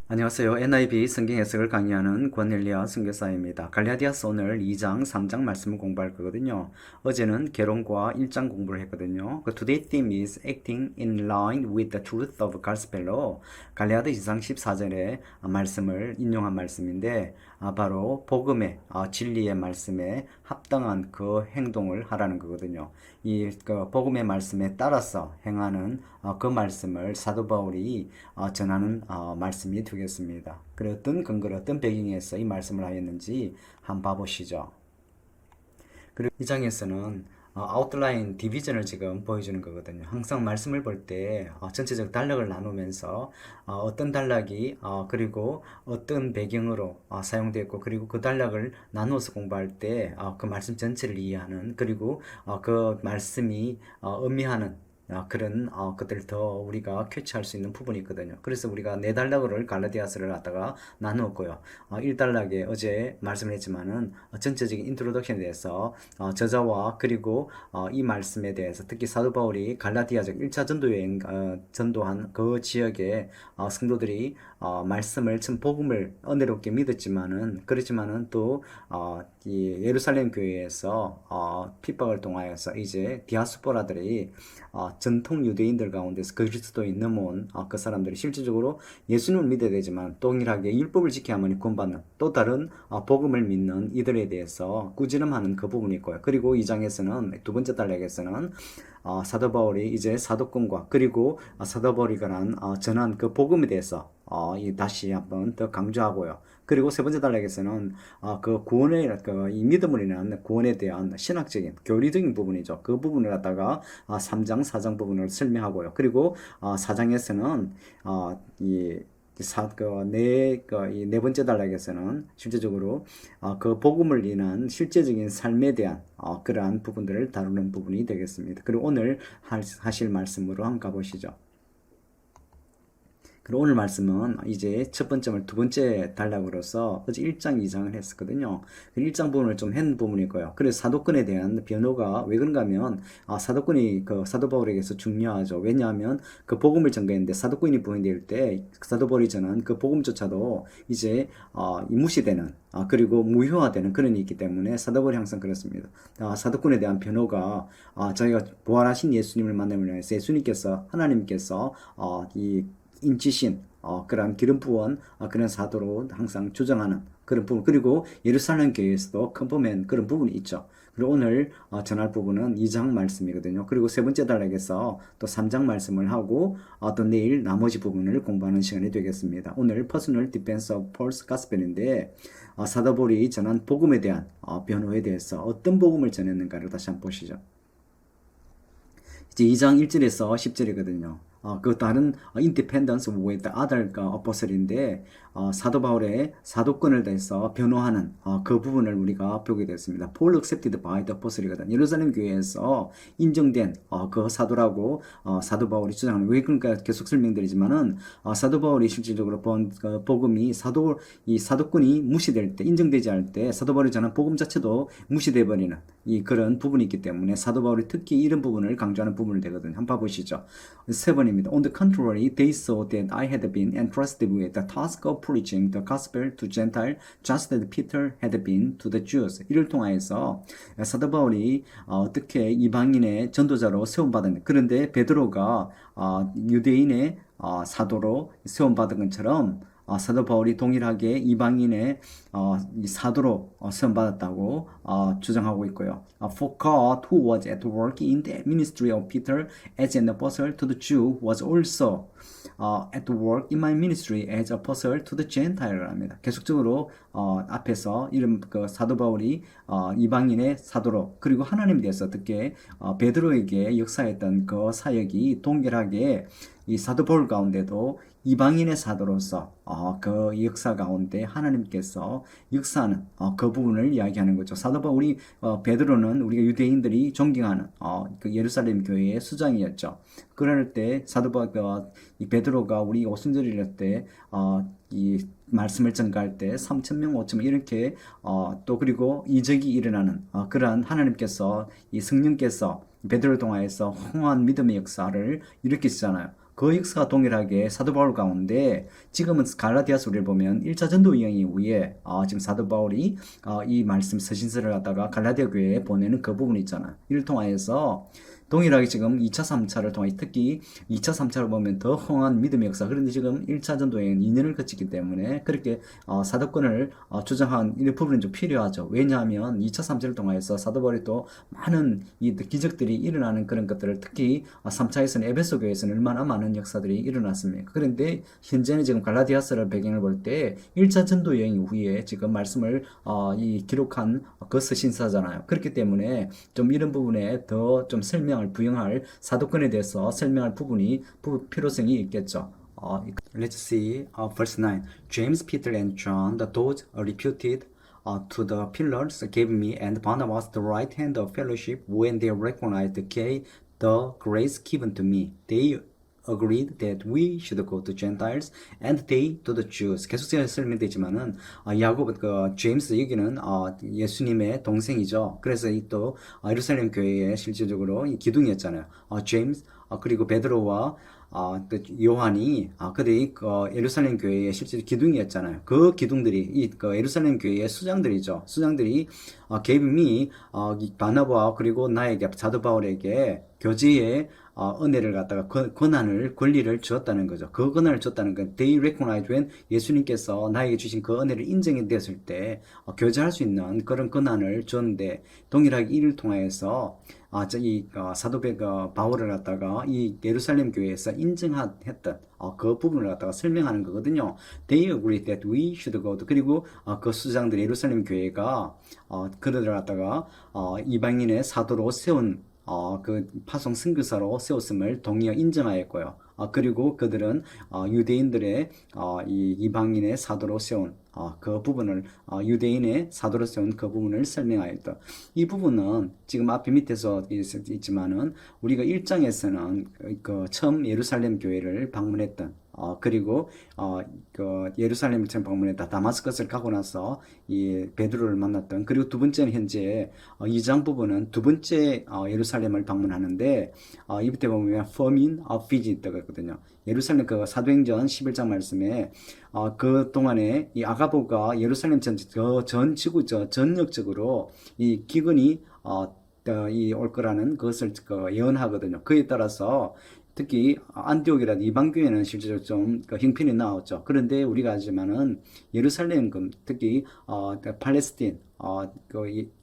안녕하세요. NIV 성경 해석을 강의하는 권엘리아 선교사입니다. 갈라디아서 오늘 2장, 3장 말씀을 공부할 거거든요. 어제는 계론과 1장 공부를 했거든요. Today theme is acting in line with the truth of gospel로 갈라디아 2장 14절의 말씀을 인용한 말씀인데 바로 복음의 진리의 말씀에 합당한 그 행동을 하라는 거거든요. 그 복음의 말씀에 따라서 행하는 그 말씀을 사도 바울이 전하는 말씀이 되겠습니다. 그래 어떤 근거로 어떤 배경에서 이 말씀을 하였는지 한번 봐보시죠. 그리고 이 장에서는 아웃라인 디비전을 지금 보여주는 거거든요. 항상 말씀을 볼 때 전체적 단락을 나누면서 어떤 단락이 그리고 어떤 배경으로 사용되었고 그리고 그 단락을 나누어서 공부할 때 그 말씀 전체를 이해하는 그리고 그 말씀이 의미하는 그런 것들을 더 우리가 캐치할 수 있는 부분이 있거든요. 그래서 우리가 네 단락을 갈라디아서를 갖다가 나누었고요. 1단락에 어제 말씀을 했지만은 전체적인 인트로덕션에 대해서 저자와 그리고 이 말씀에 대해서 특히 사도 바울이 갈라디아적 1차 전도 여행 전도한 그 지역에 성도들이 말씀을 참 복음을 은혜롭게 믿었지만은 그렇지만은 또 이 예루살렘 교회에서 핍박을 통하여서 이제 디아스포라들이 전통 유대인들 가운데서 그리스도인 넘어온 그 사람들이 실질적으로 예수님을 믿어야 되지만 동일하게 율법을 지켜야만 구원받는 또 다른 복음을 믿는 이들에 대해서 꾸지람하는 그 부분이 있고요. 그리고 이 장에서는 두 번째 단락에서는 사도 바울이 이제 사도권과 그리고 사도 바울이 전한 그 복음에 대해서 다시 한번 더 강조하고요. 그리고 세 번째 단락에서는 그 구원의 이 믿음으로 인한 구원에 대한 신학적인 교리적인 부분이죠. 그 부분을 갖다가 3장, 4장 부분을 설명하고요. 그리고 4장에서는 네 번째 단락에서는 실제적으로 그 복음을 인한 실제적인 삶에 대한 그러한 부분들을 다루는 부분이 되겠습니다. 그리고 오늘 하실 말씀으로 한번 가보시죠. 그리고 오늘 말씀은 이제 첫 번째 두 번째 단락으로서 어제 1장, 2장을 했었거든요. 1장 부분을 좀 했는 부분이고요. 그래서 사도권에 대한 변호가 왜 그런가 하면 사도권이 그 사도 바울에게서 중요하죠. 왜냐하면 그 복음을 전가했는데 사도권이 부인될 때 사도 바울이 전한 그 복음조차도 이제 무시되는 그리고 무효화되는 그런 일이 있기 때문에 사도 바울이 항상 그렇습니다. 사도권에 대한 변호가 저희가 부활하신 예수님을 만남을 위해서 예수님께서 하나님께서 이 인치신 그런 기름 부은 그런 사도로 항상 주장하는 그런 부분 그리고 예루살렘 교회에서도 컨펌한 그런 부분이 있죠. 그리고 오늘 전할 부분은 2장 말씀이거든요. 그리고 세 번째 단락에서 또 3장 말씀을 하고 또 내일 나머지 부분을 공부하는 시간이 되겠습니다. 오늘 Personal Defense of False Gospel인데 사도 바울이 전한 복음에 대한 변호에 대해서 어떤 복음을 전했는가를 다시 한번 보시죠. 이제 2장 1절에서 10절이거든요. 그 다른 independence with other apostle인데 사도 바울의 사도권을 대해서 변호하는 그 부분을 우리가 보게 됐습니다. Paul accepted by the apostle이거든. 예루살렘 교회에서 인정된 그 사도라고 사도 바울이 주장하는 왜 그러니까 계속 설명드리지만은 사도 바울이 실질적으로 본 그 복음이 이 사도권이 무시될 때 인정되지 않을 때 사도 바울이 전한 복음 자체도 무시돼 버리는 이 그런 부분이 있기 때문에 사도 바울이 특히 이런 부분을 강조하는 부분을 되거든요. 한번 봐보시죠. 7번입니다. On the contrary, they saw that I had been entrusted with the task of preaching the gospel to Gentile, just as Peter had been to the Jews. 이를 통하여서 사도 바울이 어떻게 이방인의 전도자로 세움받은 그런데 베드로가 유대인의 사도로 세움받은 것처럼 사도 바울이 동일하게 이방인의 이 사도로 세움받았다고 주장하고 있고요. For God, who was at work in the ministry of Peter as an apostle to the Jew, was also at work in my ministry as apostle to the Gentile을 합니다. 계속적으로 앞에서 이런 그 사도 바울이 이방인의 사도로 그리고 하나님에 대해서 어떻게 베드로에게 역사했던 그 사역이 동일하게 이 사도 바울 가운데도 이방인의 사도로서 그 역사 가운데 하나님께서 역사하는 그 부분을 이야기하는 거죠. 사도 바울 우리 베드로는 우리가 유대인들이 존경하는 그 예루살렘 교회의 수장이었죠. 그럴 때 사도 바울 이 베드로가 우리 오순절일 때 이 말씀을 전가할 때 3,000명, 5,000명 이렇게 또 그리고 이적이 일어나는 그러한 하나님께서 이 성령께서 베드로를 통하여서 홍한 믿음의 역사를 일으키시잖아요. 그 역사가 동일하게 사도 바울 가운데 지금은 갈라디아서를 보면 1차 전도 여행 이후에 지금 사도 바울이 이 말씀 서신서를 갖다가 갈라디아 교회에 보내는 그 부분이 있잖아. 이를 통하여서 동일하게 지금 2차, 3차를 통해 특히 2차, 3차를 보면 더 흥한 믿음의 역사. 그런데 지금 1차 전도여행은 2년을 거치기 때문에 그렇게 사도권을 주장한 이 부분이 좀 필요하죠. 왜냐하면 2차, 3차를 통해서 사도 바울이 또 많은 이 기적들이 일어나는 그런 것들을 특히 3차에서는 에베소 교회에서는 얼마나 많은 역사들이 일어났습니까? 그런데 현재는 지금 갈라디아서를 배경을 볼 때 1차 전도 여행 이후에 지금 말씀을 이 기록한 그 서신사잖아요. 그렇기 때문에 좀 이런 부분에 더 좀 설명을 부용할 사도권에 대해서 설명할 부분이 필요성이 있겠죠. Let's see verse 9. James, Peter, and John, those reputed to the pillars, gave me and Barnabas the right hand of fellowship when they recognized the grace given to me. They agreed that we should go to Gentiles and they to the Jews. 계속 제가 설명되지만은 야곱 제임스 여기는 예수님의 동생이죠. 그래서 이 또 예루살렘 교회의 실질적으로 이 기둥이었잖아요. 제임스 그리고 베드로와 또 요한이 그들이 예루살렘 교회의 실제 기둥이었잖아요. 그 기둥들이 예루살렘 교회의 수장들이죠. 수장들이 gave me 바나바 그리고 나에게 사도 바울에게 교제의 은혜를 갖다가 권한을 권리를 주었다는 거죠. 그 권한을 줬다는 건 they recognize when 예수님께서 나에게 주신 그 은혜를 인정이 되었을 때 교제할 수 있는 그런 권한을 줬는데 동일하게 이를 통하여서 사도 바울을 갖다가 이 예루살렘 교회에서 인정했던 그 부분을 갖다가 설명하는 거거든요. They agreed that we should go. 그리고 그 수장들 예루살렘 교회가 그들을 갖다가 이방인의 사도로 세운 그 파송 선교사로 세웠음을 인정하였고요. 그리고 그들은 유대인들의 이 이방인의 사도로 세운 그 부분을 유대인의 사도로 세운 그 부분을 설명하였다. 이 부분은 지금 앞에 밑에서 있지만은 우리가 1장에서는 그 처음 예루살렘 교회를 방문했던 그리고 그 예루살렘을 처음 방문했다. 다마스커스를 가고 나서 이 베드로를 만났던 그리고 두 번째는 현재 2장 부분은 두 번째 예루살렘을 방문하는데 이때 보면 firmin of visit가 있거든요. 예루살렘 그 사도행전 11장 말씀에 그 동안에 이 아가보가 예루살렘 전 전역적으로 이 기근이 이 올 거라는 것을 예언하거든요. 그에 따라서 특히 안디옥이라든 이방교회는 실제로 좀 형편이 나왔죠. 그런데 우리가 알지만은 예루살렘 특히 팔레스틴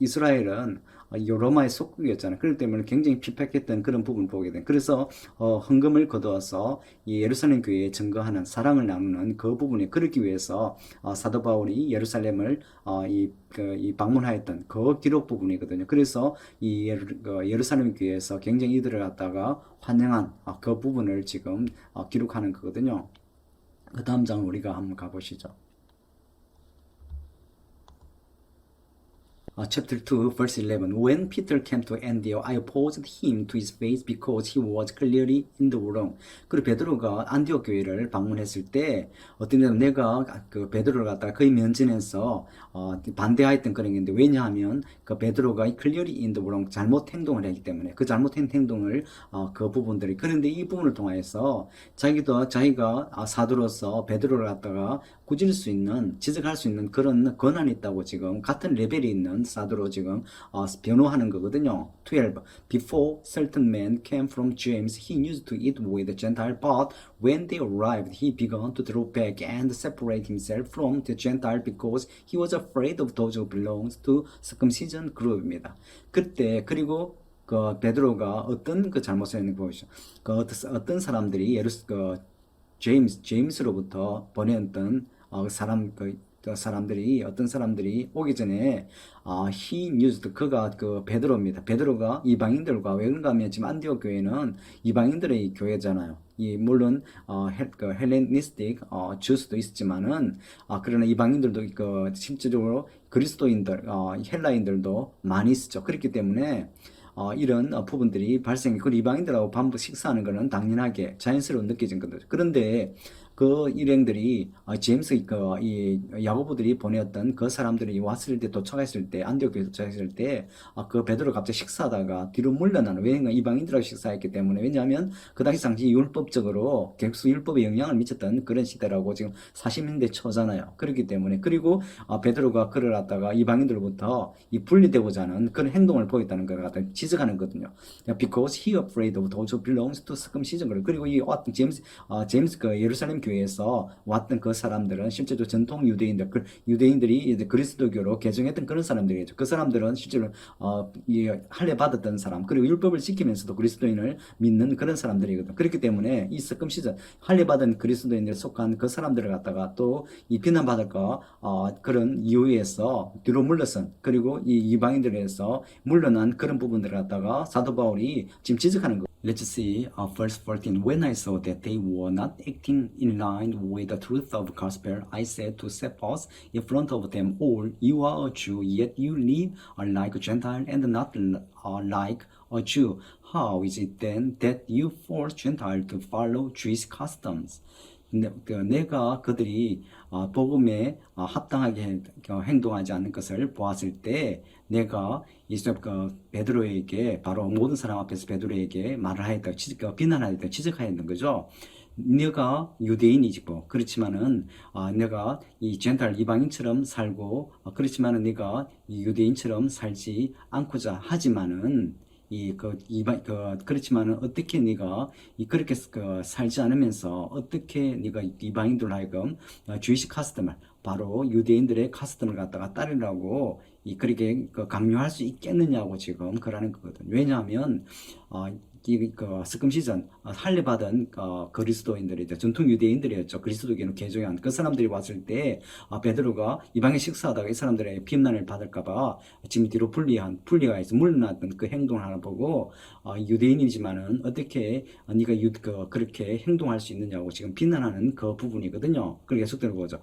이스라엘은 로마의 속국이었잖아요. 그렇기 때문에 굉장히 핍박했던 그런 부분을 보게 된. 그래서 헌금을 거두어서 이 예루살렘 교회에 증거하는 사랑을 나누는 그 부분에 그러기 위해서 사도 바울이 예루살렘을 이 방문하였던 그 기록 부분이거든요. 그래서 이 예루살렘 교회에서 굉장히 이들을 갖다가 환영한 그 부분을 지금 기록하는 거거든요. 그 다음 장 우리가 한번 가보시죠. Chapter 2, verse 11. When Peter came to Antioch, I opposed him to his face because he was clearly in the wrong. 그리고 베드로가 안디옥 교회를 방문했을 때 어떤 면 내가 그 베드로를 갖다가 거의 면전에서 반대하였던 그런 게 있는데 왜냐하면 그 베드로가 clearly in the wrong 잘못 행동을 했기 때문에 그 잘못한 행동을 그 부분들이 그런데 이 부분을 통해서 자기가 사도로서 베드로를 갖다가 꾸질 수 있는 지적할 수 있는 그런 권한이 있다고 지금 같은 레벨이 있는 사도로 지금 변호하는 거거든요. 12. Before certain men came from James, he used to eat with the Gentile, but when they arrived, he began to draw back and separate himself from the Gentile because he was afraid of those who belonged to circumcision group입니다. 그때 그리고 그 베드로가 어떤 그 잘못을 했는지 보시죠. 그 어떤 사람들이 제임스로부터 보냈던 사람들이 어떤 사람들이 오기 전에 he used 그가 베드로입니다. 베드로가 이방인들과 왜 그런가 하면 지금 안디옥 교회는 이방인들의 교회잖아요. 물론 헬레니스틱 주스도 있었지만은 그러나 이방인들도 실질적으로 그리스도인들 헬라인들도 많이 있었죠. 그렇기 때문에 이런 부분들이 발생했고 이방인들하고 반복 식사하는 것은 당연하게 자연스러운 느껴진 거죠. 그런데 그 일행들이 제임스 이 야고보들이 보내었던 그 사람들이 왔을 때 도착했을 때 안디옥에 도착했을 때 그 베드로 갑자기 식사하다가 뒤로 물러나는 왜냐면 이방인들하고 식사했기 때문에 왜냐하면 그 당시 당시 율법적으로 객수 율법에 영향을 미쳤던 그런 시대라고 지금 40년대 초잖아요. 그렇기 때문에 그리고 베드로가 그를 갖다가 이방인들로부터 이 분리되고자 하는 그런 행동을 보였다는 걸 갖다 지적하는 거거든요. Because he afraid of those who belongs to circumcision. 그리고 이 제임스 그 예루살렘 교회에서 왔던 그 사람들은 실제로 전통 유대인들, 유대인들이 이제 그리스도교로 개종했던 그런 사람들이죠. 그 사람들은 실제로 이 할례 받았던 사람, 그리고 율법을 지키면서도 그리스도인을 믿는 그런 사람들이거든. 그렇기 때문에 이 circumcision 할례 받은 그리스도인들에 속한 그 사람들을 갖다가 또 이 비난받을까 그런 이유에서 뒤로 물러선 그리고 이 이방인들에서 물러난 그런 부분들을 갖다가 사도 바울이 지금 지적하는 거. Let's see verse 14. When I saw that they were not acting in line with the truth of the gospel, I said to Cephas in front of them all, you are a Jew, yet you live like a Gentile and not like a Jew. How is it then that you force Gentile to follow Jewish customs? 내가 그들이 복음에 합당하게 행동하지 않는 것을 보았을 때 내가 베드로에게 바로 모든 사람 앞에서 베드로에게 말을 하였다, 비난하였다, 지적하였는 거죠. 네가 유대인이지 뭐 그렇지만은 내가 이 젠탈 이방인처럼 살고 그렇지만은 네가 이 유대인처럼 살지 않고자 하지만은 그렇지만은 어떻게 네가 그렇게 살지 않으면서 어떻게 네가 이방인들 하여금 주이시 카스텀을 바로 유대인들의 카스텀을 갖다가 따르라고 그렇게 강요할 수 있겠느냐고 지금 그러는 거거든. 왜냐하면 스금시전 할례 받은 그리스도인들이죠. 전통 유대인들이었죠. 그리스도교는 개종한 그 사람들이 왔을 때 베드로가 이방에 식사하다가 이 사람들의 비난을 받을까봐 지금 뒤로 분리가 해서 물러났던 그 행동을 하나 보고 유대인이지만은 어떻게 네가 그렇게 행동할 수 있느냐고 지금 비난하는 그 부분이거든요. 그렇게 계속되는 거죠.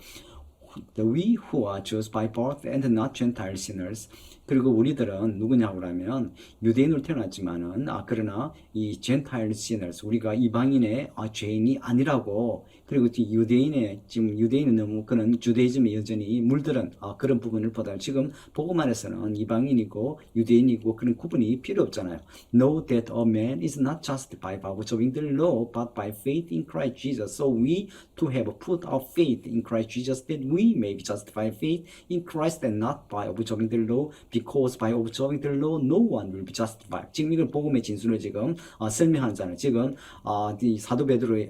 We who are Jews by birth and not Gentile sinners. 그리고 우리들은 누구냐고 하면 유대인으로 태어났지만은 그러나 이 Gentile sinners 우리가 이방인의 죄인이 아니라고 그리고 지금 유대인은 너무 그런 주대이즘에 여전히 물들은 그런 부분을 보다 지금 복음 안에서는 이방인이고 유대인이고 그런 구분이 필요 없잖아요. Know that a man is not justified by observing the law but by faith in Christ Jesus. So we to have put our faith in Christ Jesus that we may be justified faith in Christ and not by observing the law because by observing the law no one will be justified. 지금 이걸 복음의 진술을 지금 설명하잖아요. 지금 이 사도 베드로의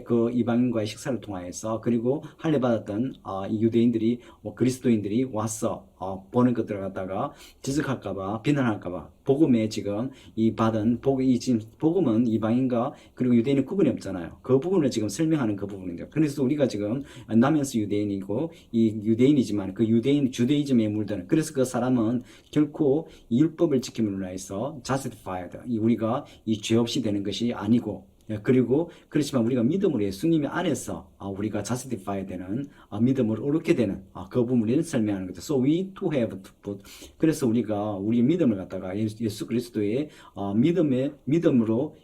그 이방인과의 식사를 통하여서 그리고 할례 받았던 이 유대인들이 그리스도인들이 와서 보는 것들을 갖다가 지적할까봐 비난할까봐 복음에 지금 지금 복음은 이방인과 그리고 유대인의 구분이 없잖아요. 그 부분을 지금 설명하는 그 부분인데요. 그래서 우리가 지금 나면서 유대인이고 이 유대인이지만 그 주대이즘에 물드는 그래서 그 사람은 결코 이 율법을 지킴으로 해서 justified 우리가 이 죄 없이 되는 것이 아니고 그리고 그렇지만 우리가 믿음으로 예수님 안에서 우리가 justified 되는 믿음을 얻게 되는 그 부분을 설명하는 거죠. So we to have to 그래서 우리가 우리 믿음을 갖다가 예수 그리스도의 믿음으로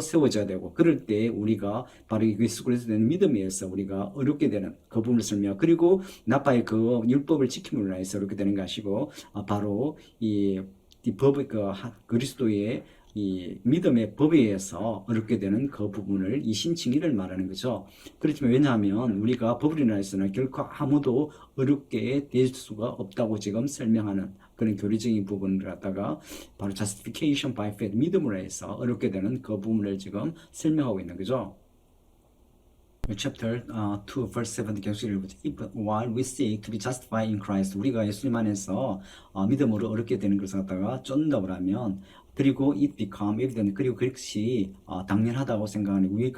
세워져야 되고 그럴 때 우리가 바로 예수 그리스도의 믿음에 의해서 우리가 어렵게 되는 그 부분을 설명 그리고 나빠의 그 율법을 지킴으로 해서 어렵게 되는 것이고 바로 이 그리스도의 이 믿음의 법에 의해서 어렵게 되는 그 부분을 이 신칭의를 말하는 거죠. 그렇지만 왜냐하면 우리가 법을 인하여서는 결코 아무도 어렵게 될 수가 없다고 지금 설명하는 그런 교리적인 부분을 갖다가 바로 justification by faith 믿음으로 해서 어렵게 되는 그 부분을 지금 설명하고 있는 거죠. Chapter 2, verse 7 계속 읽어보죠. While we seek to be justified in Christ, 우리가 예수님 안에서 믿음으로 어렵게 되는 것을 갖다가 쫓는다고 하면 그리고 it become evident 그리고 그것이 당연하다고 생각하는 we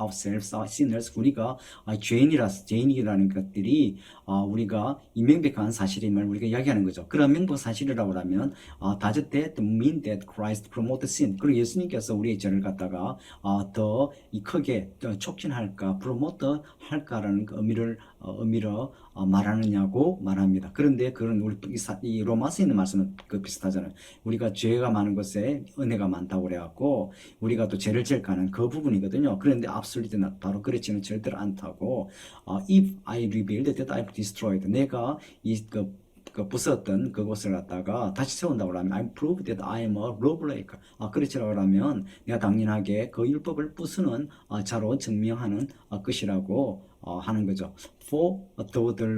ourselves are sinners 우리가 죄인이라는 것들이 우리가 이 명백한 사실임을 우리가 이야기하는 거죠. 그런 명백한 사실이라고 하면 does that mean that Christ promote sin 그리고 예수님께서 우리의 죄를 갖다가 더 크게 촉진할까 promote 할까라는 그 의미로 말하느냐고 말합니다. 그런데 그런 우리 이 로마서에 있는 말씀은 비슷하잖아요. 우리가 죄가 많은 것에 은혜가 많다고 그래갖고 우리가 또 죄를 지을까는 그 부분이거든요. 그런데 absolutely not. 바로 그렇지는 절대로 않다고. If I rebuild that I've destroyed. 내가 그 부쉈던 그곳을 갖다가 다시 세운다고 하면 I prove that I am a lawbreaker. 그렇지라고 하면 내가 당연하게 그 율법을 부수는 자로 증명하는 것이라고 하는 거죠. For though the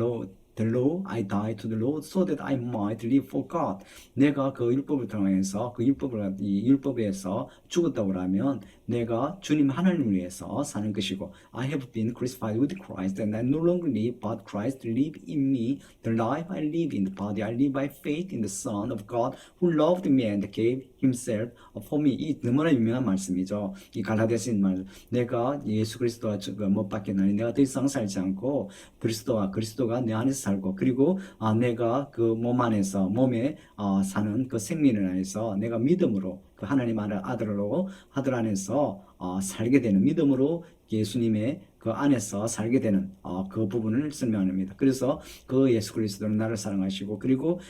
law, I died to the law so that I might live for God. 내가 그 율법을 통해서 이 율법에서 죽었다고 하면 내가 주님 하나님을 위해서 사는 것이고 I have been crucified with Christ and I no longer live but Christ live in me. The life I live in the body I live by faith in the Son of God who loved me and gave himself for me. 이 너무나 유명한 말씀이죠. 이 갈라디아서인 말. 내가 예수 그리스도와 못 박혔나니 내가 더 이상 살지 않고 그리스도가 내 안에서 살고 그리고 내가 그 몸에 사는 그 생명을 안에서 내가 믿음으로 그 하나님 아들 안에서 살게 되는 믿음으로 예수님의 그 안에서 살게 되는 그 부분을 설명합니다. 그래서 그 예수 그리스도는 나를 사랑하시고 그리고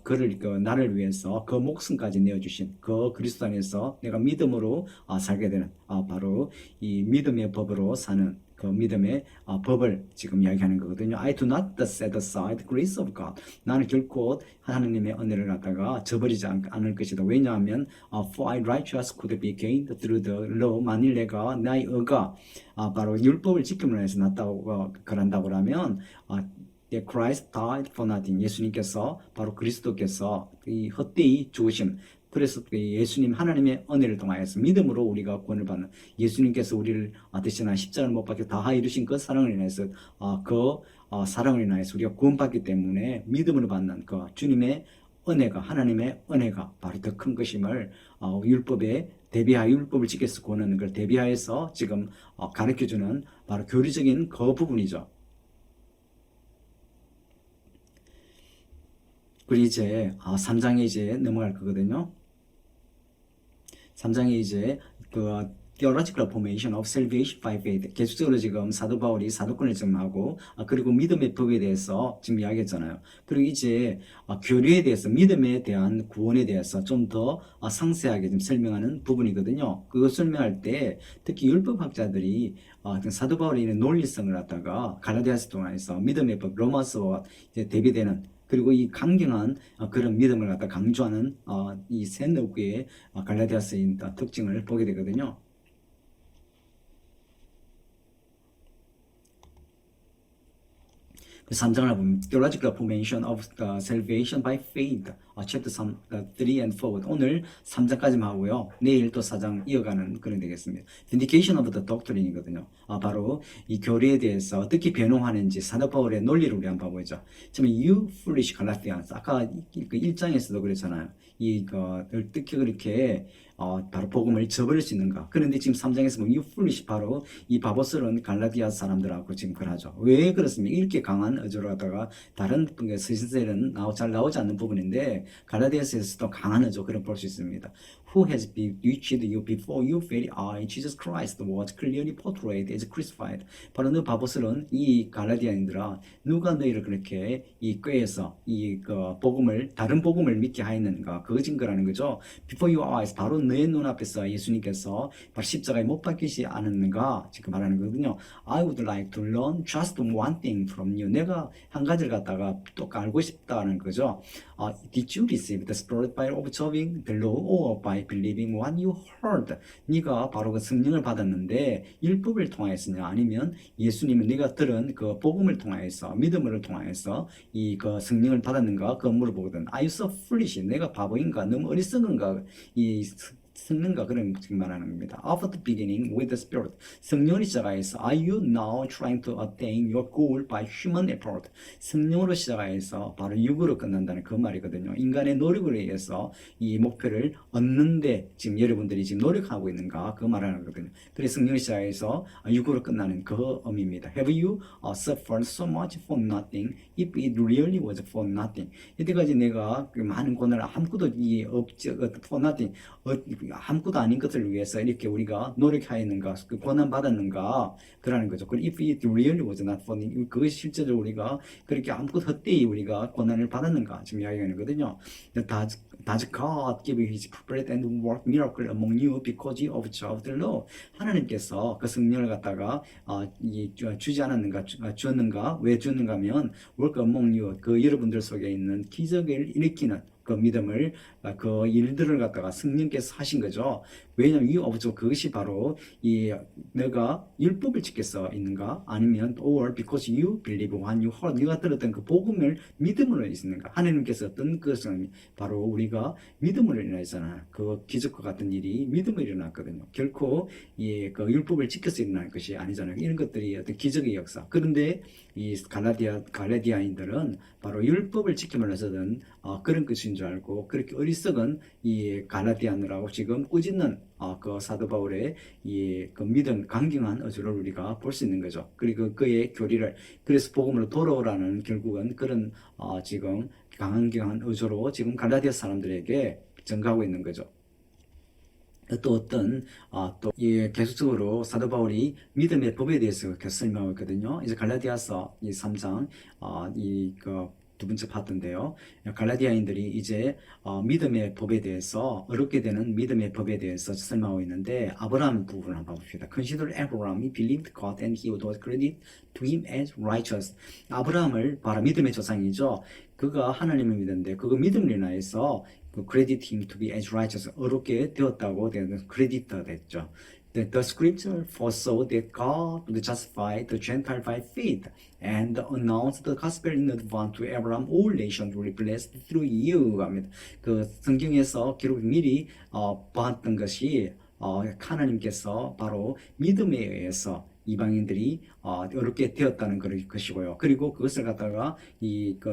그를 나를 위해서 그 목숨까지 내어주신 그 그리스도 안에서 내가 믿음으로 살게 되는 바로 이 믿음의 법으로 사는 그 믿음의 법을 지금 이야기하는 거거든요. I do not set aside the grace of God. 나는 결코 하나님의 은혜를 갖다가 저버리지 않을 것이다. 왜냐하면 for I righteous could be gained through the law. 만일 내가 나의 의가 바로 율법을 지킴으로 해서 났다고 그런다고 하면 Christ died for nothing. 예수님께서 바로 그리스도께서 이 헛되이 죽으심. 그래서 예수님 하나님의 은혜를 통하여서 믿음으로 우리가 구원을 받는 예수님께서 우리를 대신한 십자가를 못 박혀 다 이루신 그 사랑을 인해서 사랑을 인하여서 우리가 구원받기 때문에 믿음으로 받는 그 주님의 은혜가 하나님의 은혜가 바로 더 큰 것임을 율법에 대비하여 율법을 지켜서 구원하는 걸 대비하여서 지금 가르쳐주는 바로 교리적인 그 부분이죠. 그리고 이제 3장에 이제 넘어갈 거거든요. 3장에 이제 그 theological formation of salvation by faith. 계속적으로 지금 사도 바울이 사도권을 증명하고 그리고 믿음의 법에 대해서 지금 이야기했잖아요. 그리고 이제 교리에 대해서 믿음에 대한 구원에 대해서 좀 더 상세하게 좀 설명하는 부분이거든요. 그거 설명할 때 특히 율법학자들이 사도 바울의 논리성을 갖다가 갈라디아서 통해서 믿음의 법 로마서와 이제 대비되는 그리고 이 강경한 그런 믿음을 갖다 강조하는 이 세 너구의 갈라디아서의 특징을 보게 되거든요. 그 3장을 보면 Theological Formation of the Salvation by Faith, chapter 3, 3 and 4. 오늘 3장까지만 하고요. 내일 또 4장 이어가는 그런 되겠습니다. Vindication of the Doctrine이거든요. 바로 이 교리에 대해서 어떻게 변호하는지 사도 바울의 논리를 우리 한번 봐보죠. 처음에 You foolish Galatians. 아까 그 1장에서도 그랬잖아요. 어떻게 그렇게 바로 복음을 저버릴 수 있는가. 그런데 지금 3장에서 보면 You foolish 바로 이 바보스러운 갈라디아 사람들하고 지금 그러죠. 왜 그렇습니까? 이렇게 강한 어조로 하다가 다른 서신서에는 잘 나오지 않는 부분인데 갈라디아서에서도 강한 어조 그런 볼 수 있습니다. Who has bewitched you before your very eye? Jesus Christ was clearly portrayed as crucified. 바로 너 바보스러운 이 갈라디아인들아, 누가 너희를 그렇게 이 꾀에서 다른 복음을 믿게 하였는가? 그거 증거라는 거죠. Before your eyes, 바로 너의 눈앞에서 예수님께서 바로 십자가에 못 박히지 않았는가? 지금 말하는 거거든요. I would like to learn just one thing from you. 내가 한 가지를 갖다가 또 알고 싶다는 거죠. Did you receive the Spirit by observing the law or by believing what you heard? 네가 바로 그 성령을 받았는데 율법을 통하였으냐 아니면 예수님은 네가 들은 그 복음을 통하여서 믿음을 통하여서 그 성령을 받았는가? 그 물어보거든. Are you so foolish? 내가 바보인가? 너무 어리석은가? 성령과 그런 지금 말하는 겁니다. After the beginning with the Spirit. 성령으로 시작해서 Are you now trying to attain your goal by human effort? 성령으로 시작해서 바로 육으로 끝난다는 그 말이거든요. 인간의 노력으로 의해서 이 목표를 얻는데 지금 여러분들이 지금 노력하고 있는가 그 말하는 거거든요. 그래서 성령으로 시작해서 육으로 끝나는 그 의미입니다. Have you suffered so much for nothing? If it really was for nothing. 이때까지 내가 많은 고난을 아무것도 for nothing 아무것도 아닌 것을 위해서 이렇게 우리가 노력하였는가, 그 고난 받았는가, 그러는 거죠. 그리고 if it really was not for me, 그것이 실제로 우리가 그렇게 아무것도 헛되이 우리가 고난을 받았는가 지금 이야기하는 거거든요. Does God give His bread and work miracle among you because of the law? 하나님께서 그 성령을 갖다가 주지 않았는가, 주었는가, 왜 주었는가 하면 work among you, 그 여러분들 속에 있는 기적을 일으키는 그 믿음을, 그 일들을 갖다가 성령께서 하신 거죠. 왜냐면 이 없죠. 그것이 바로 내가 율법을 지켜서 있는가, 아니면 or because you believe what you heard, 네가 들었던 그 복음을 믿음으로 있는가. 하나님께서 어떤 것은 바로 우리가 믿음으로 일어나잖아요. 그 기적과 같은 일이 믿음으로 일어났거든요. 결코 그 율법을 지켜서 일어날 것이 아니잖아요. 이런 것들이 어떤 기적의 역사. 그런데 이 갈라디아인들은 바로 율법을 지키면서는 그런 것인 줄 알고, 그렇게 어리석은 이 갈라디아인들하고 지금 꾸짖는 그 사도 바울의 그 믿음, 강경한 어조를 우리가 볼 수 있는 거죠. 그리고 그의 교리를, 그래서 복음으로 돌아오라는 결국은 그런 지금 강경한 어조로 지금 갈라디아 사람들에게 전가하고 있는 거죠. 또 어떤 계속적으로 사도 바울이 믿음의 법에 대해서 설명하고 있거든요. 이제 갈라디아서 3장 두 번째 파트인데요. 갈라디아인들이 이제 믿음의 법에 대해서, 어렵게 되는 믿음의 법에 대해서 설명하고 있는데, 아브라함 부분을 한번 봅시다. Consider Abraham, he believed God and he was credited to him as righteous. 아브라함을 바로 믿음의 조상이죠. 그가 하나님을 믿었는데 그거 믿음을 인하여서 credit him to be as righteous, 어렵게 되었다고 크레디터 됐죠. The scripture foresaw that God would justify the Gentile by faith and announced the gospel in advance to Abraham. All nations will be blessed through you. 합니다. 그 성경에서 기록 미리 봤던 것이 하나님께서 바로 믿음에 의해서 이방인들이 어렵게 되었다는 것이고요. 그리고 그것을 갖다가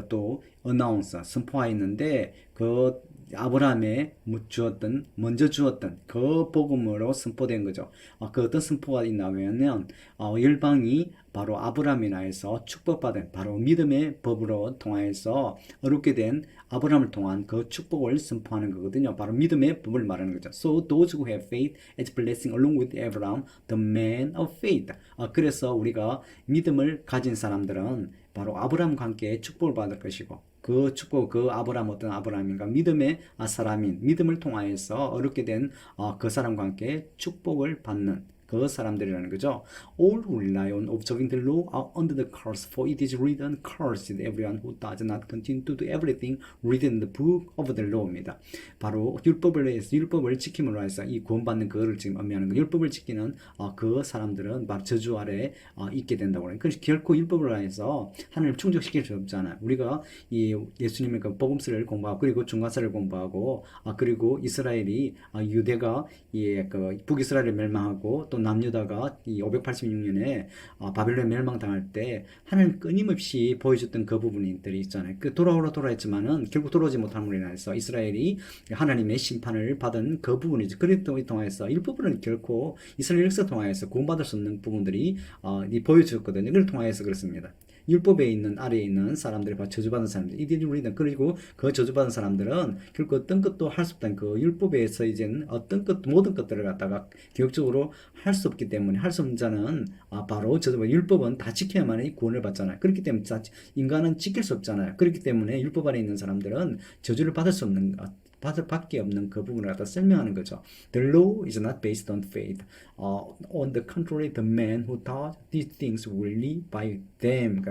또 어나운서 선포하였는데, 그 아브라함에 먼저 주었던 그 복음으로 선포된 거죠. 그 어떤 선포가 있냐면 열방이 바로 아브라함에 인하여서 축복받은 바로 믿음의 법으로 통하여서 어렵게 된 아브라함을 통한 그 축복을 선포하는 거거든요. 바로 믿음의 법을 말하는 거죠. So those who have faith as blessing along with Abraham, the man of faith. 그래서 우리가 믿음을 가진 사람들은 바로 아브라함과 함께 축복을 받을 것이고, 그 축복, 그 아브라함 어떤 아브라함인가? 믿음의 사람인, 믿음을 통하여서 어렵게 된 그 사람과 함께 축복을 받는 그 사람들이라는 거죠. All who rely on observing the law are under the curse, for it is written, cursed is everyone who does not continue to do everything written in the book of the law입니다. 바로 율법을 지킴으로 해서 이 구원받는 그거를 지금 의미하는 거. 율법을 지키는 그 사람들은 바로 저주 아래 있게 된다고 그래요. 그래서 결코 율법을 해서 하나님을 충족시킬 수 없잖아요. 우리가 예수님의 그 복음서를 공부하고, 그리고 중간서를 공부하고, 그리고 이스라엘이 유대가 그 북이스라엘을 멸망하고, 또 남유다가 586년에 바벨론 멸망당할 때 하나님 끊임없이 보여줬던 그 부분들이 있잖아요. 그 돌아했지만은 결국 돌아오지 못함으로 인해서 이스라엘이 하나님의 심판을 받은 그 부분이죠. 그리고 통해서 일부분은 결코 이스라엘 역사 통해서 구원받을 수 없는 부분들이 보여줬거든요. 그걸 통해서 그렇습니다. 율법에 있는, 아래에 있는 사람들이 바로 저주받은 사람들, 이들이 우리는, 그리고 그 저주받은 사람들은 결국 어떤 것도 할 수 없다는, 그 율법에서 이제는 어떤 것, 모든 것들을 갖다가 기억적으로 할 수 없기 때문에, 할 수 없는 자는 바로 율법은 다 지켜야만 구원을 받잖아요. 그렇기 때문에 인간은 지킬 수 없잖아요. 그렇기 때문에 율법 아래 있는 사람들은 저주를 받을 수 없는 받을 밖에 없는 그 부분을 갖다 설명하는 거죠. The law is not based on faith. On the contrary, the man who taught these things will live by them.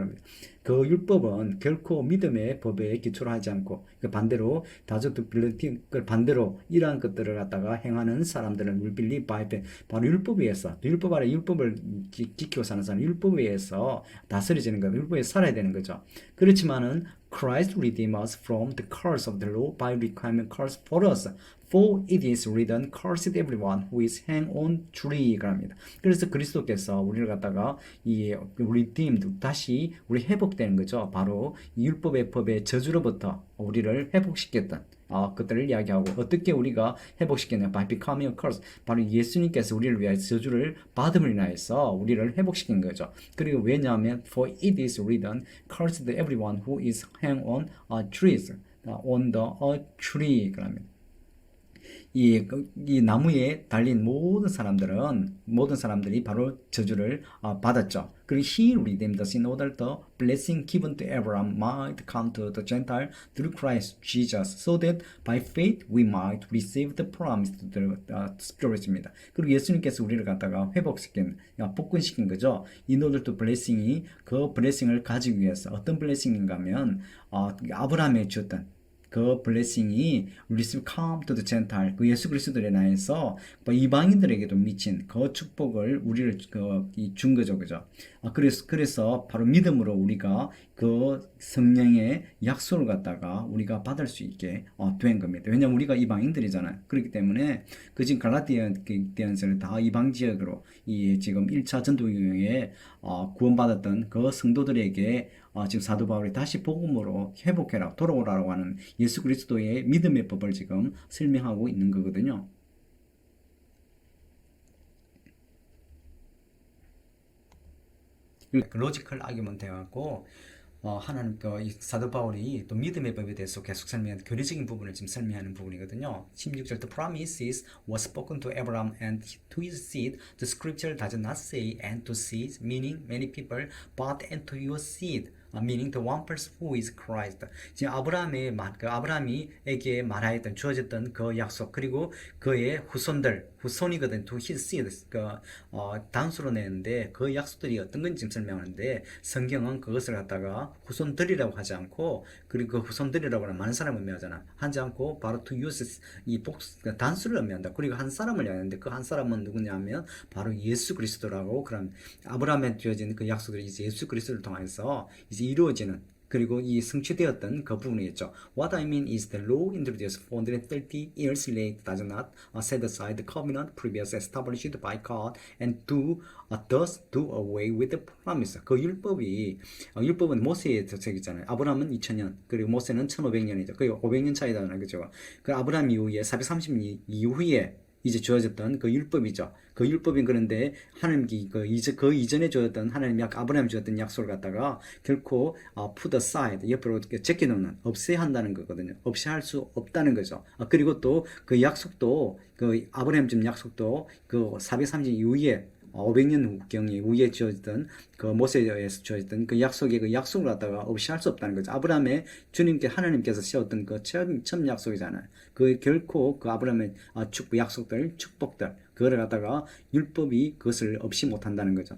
그 율법은 결코 믿음의 법에 기초로 하지 않고, 그 반대로 반대로 이러한 것들을 갖다가 행하는 사람들은 will believe by them. 바로 율법에 의해서, 율법 아래 율법을 지키고 사는 사람, 율법에 의해서 다스려지는 거예요. 율법에 살아야 되는 거죠. 그렇지만은 Christ redeemed us from the curse of the law by requiring curse for us. For it is written, cursed everyone who is hanged on tree. 그럽니다. 그래서 그리스도께서 우리를 갖다가 redeemed, 다시 우리 회복되는 거죠. 바로 율법의 법의 저주로부터 우리를 회복시켰던 그들을 이야기하고, 어떻게 우리가 회복시켰냐? By becoming a curse. 바로 예수님께서 우리를 위하여 저주를 받음을 인하여서 우리를 회복시킨 거죠. 그리고 왜냐하면 for it is written, cursed everyone who is hanged on trees, on the tree. 그럽니다. 이 나무에 달린 모든 사람들이 바로 저주를 받았죠. 그리고 he redeemed us in order the blessing given to Abraham might come to the Gentile through Christ Jesus, so that by faith we might receive the promised Spirit입니다. 그리고 예수님께서 우리를 갖다가 복권시킨 거죠. in order to blessing이 그 blessing을 가지기 위해서 어떤 blessing인가 하면 아브라함에 주었던 그 블레싱이 receive come to the Gentile 그 예수 그리스도로 인하여서 이방인들에게도 미친 그 축복을 우리를 준 거죠, 그죠? 그래서 바로 믿음으로 우리가 그 성령의 약속을 갖다가 우리가 받을 수 있게 된 겁니다. 왜냐하면 우리가 이방인들이잖아요. 그렇기 때문에 그 지금 갈라디아서를 다 이방 지역으로 이 지금 1차 전도여행에 구원받았던 그 성도들에게 지금 사도 바울이 다시 복음으로 회복해라, 돌아오라고 하는 예수 그리스도의 믿음의 법을 지금 설명하고 있는 거거든요. 로지컬 아규먼트 해갖고 하나님 이 사도 바울이 또 믿음의 법에 대해서 계속 설명하는 교리적인 부분을 지금 설명하는 부분이거든요. 16절 The promises were spoken to Abraham and to his seed. The scripture does not say and to seeds, meaning many people, but and to your seed. meaning the one person who is Christ. 지금 아브라함이에게 말하였던 주어졌던 그 약속 그리고 그의 후손이거든. to his seed 단수로 내는데 그 약속들이 어떤 건지 지금 설명하는데 성경은 그것을 갖다가 후손들이라고 하지 않고 그리고 그 후손들이라고 하는 많은 사람을 의미하잖아. 하지 않고 바로 to use 단수를 의미한다. 그리고 한 사람을 의미하는데 그 한 사람은 누구냐면 바로 예수 그리스도라고 그런 아브라함에 주어진 그 약속들이 이제 예수 그리스도를 통해서 이제 이루어지는 그리고 이 성취되었던 그 부분이겠죠. What I mean is the law introduced 430 years later does not set aside the covenant previously established by God and thus do away with the promise. 그 율법은 모세의 저책이잖아요. 아브라함은 2000년 그리고 모세는 1500년이죠. 그리고 500년 차이잖아요. 그죠? 그 아브라함 이후에 430년 이후에 이제 주어졌던 그 율법이죠. 그 율법인 그런데 하나님이 그 이전에 주었던 하나님이 아브라함이 주었던 약속을 갖다가 결코 put aside 옆으로 제껴놓는 없애야 한다는 거거든요. 없이 할 수 없다는 거죠. 그리고 또 그 약속도 그 아브라함 준 약속도 그 430 이후에 500년 후경에 주어졌던 그 모세에 의해서 주어졌던 그 약속을 갖다가 없이 할 수 없다는 거죠. 아브라함의 하나님께서 세웠던 그 첫 약속이잖아요. 그 결코 그 아브라함의 축복들 그거를 갖다가 율법이 그것을 없이 못한다는 거죠.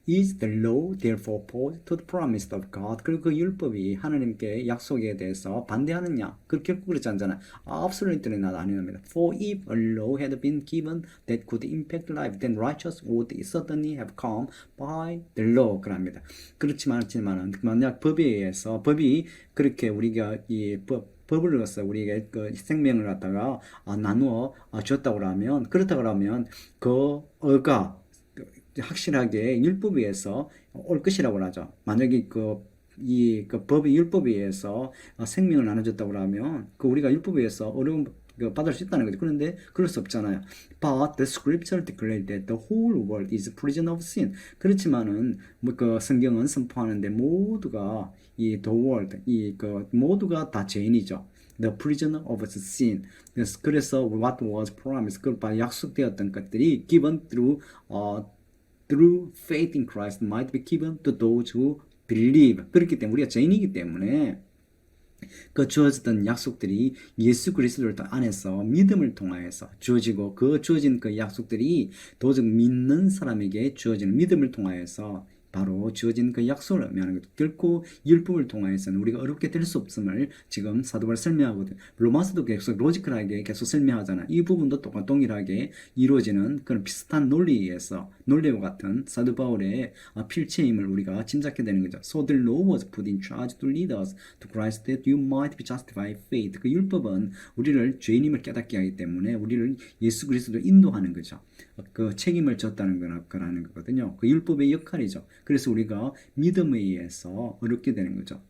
Is the law therefore opposed to the promise of God? 그리고 그 율법이 하나님께 약속에 대해서 반대하느냐? 결코 그렇지 않잖아요. Absolutely not 아닙니다. For if a law had been given that could impact life, then righteousness would certainly have come by the law. 그럽니다. 그렇지만 만약 법이 그렇게 우리가 법을 넣어서 우리에게 그 생명을 갖다가 나누어 줬다고 하면 그렇다고 하면 그 확실하게 율법에 의해서 올 것이라고 하죠. 만약에 율법에 의해서 생명을 나눠줬다고 하면 우리가 율법에 의해서 어려움 받을 수 있다는 거죠. 그런데 그럴 수 없잖아요. But the scripture declared that the whole world is prison of sin. 그렇지만은 그 성경은 선포하는데 모두가 the world 모두가 다 죄인이죠. The prisoner of sin. 그래서 what was promised 약속되었던 것들이 given through faith in Christ might be given to those who believe. 그렇기 때문에 우리가 죄인이기 때문에 그 주어졌던 약속들이 예수 그리스도를 안에서 믿음을 통하여서 주어지고 주어진 그 약속들이 도저히 믿는 사람에게 주어지는 믿음을 통하여서 바로 주어진 그 약속을 의미하는 것. 결코 율법을 통하여서는 우리가 어렵게 될 수 없음을 지금 사도바울이 설명하거든. 로마서도 계속 로지컬하게 계속 설명하잖아. 이 부분도 동일하게 이루어지는 그런 비슷한 논리와 같은 사도 바울의 필체임을 우리가 짐작해야 되는 거죠. So the law was put in charge to lead us to Christ that you might be justified by faith. 그 율법은 우리를 죄인임을 깨닫게 하기 때문에 우리를 예수 그리스도로 인도하는 거죠. 그 책임을 졌다는 거라는 거거든요. 그 율법의 역할이죠. 그래서 우리가 믿음에 의해서 어렵게 되는 거죠.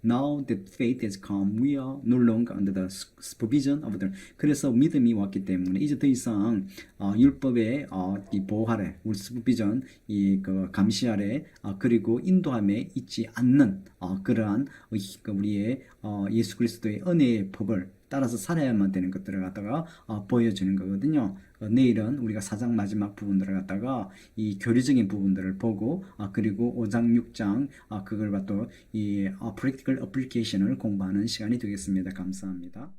Now that faith has come, we are no longer under the supervision of the. 그래서 믿음이 왔기 때문에 이제 더 이상 율법의 이 보호 아래, 우리 supervision 그 감시 아래 그리고 인도함에 있지 않는 그러한 우리의 예수 그리스도의 은혜의 법을 따라서 살아야만 되는 것들을 갖다가 보여주는 거거든요. 내일은 우리가 4장 마지막 부분들을 갖다가 이 교리적인 부분들을 보고 그리고 5장 6장 그걸 또 이 practical application을 공부하는 시간이 되겠습니다. 감사합니다.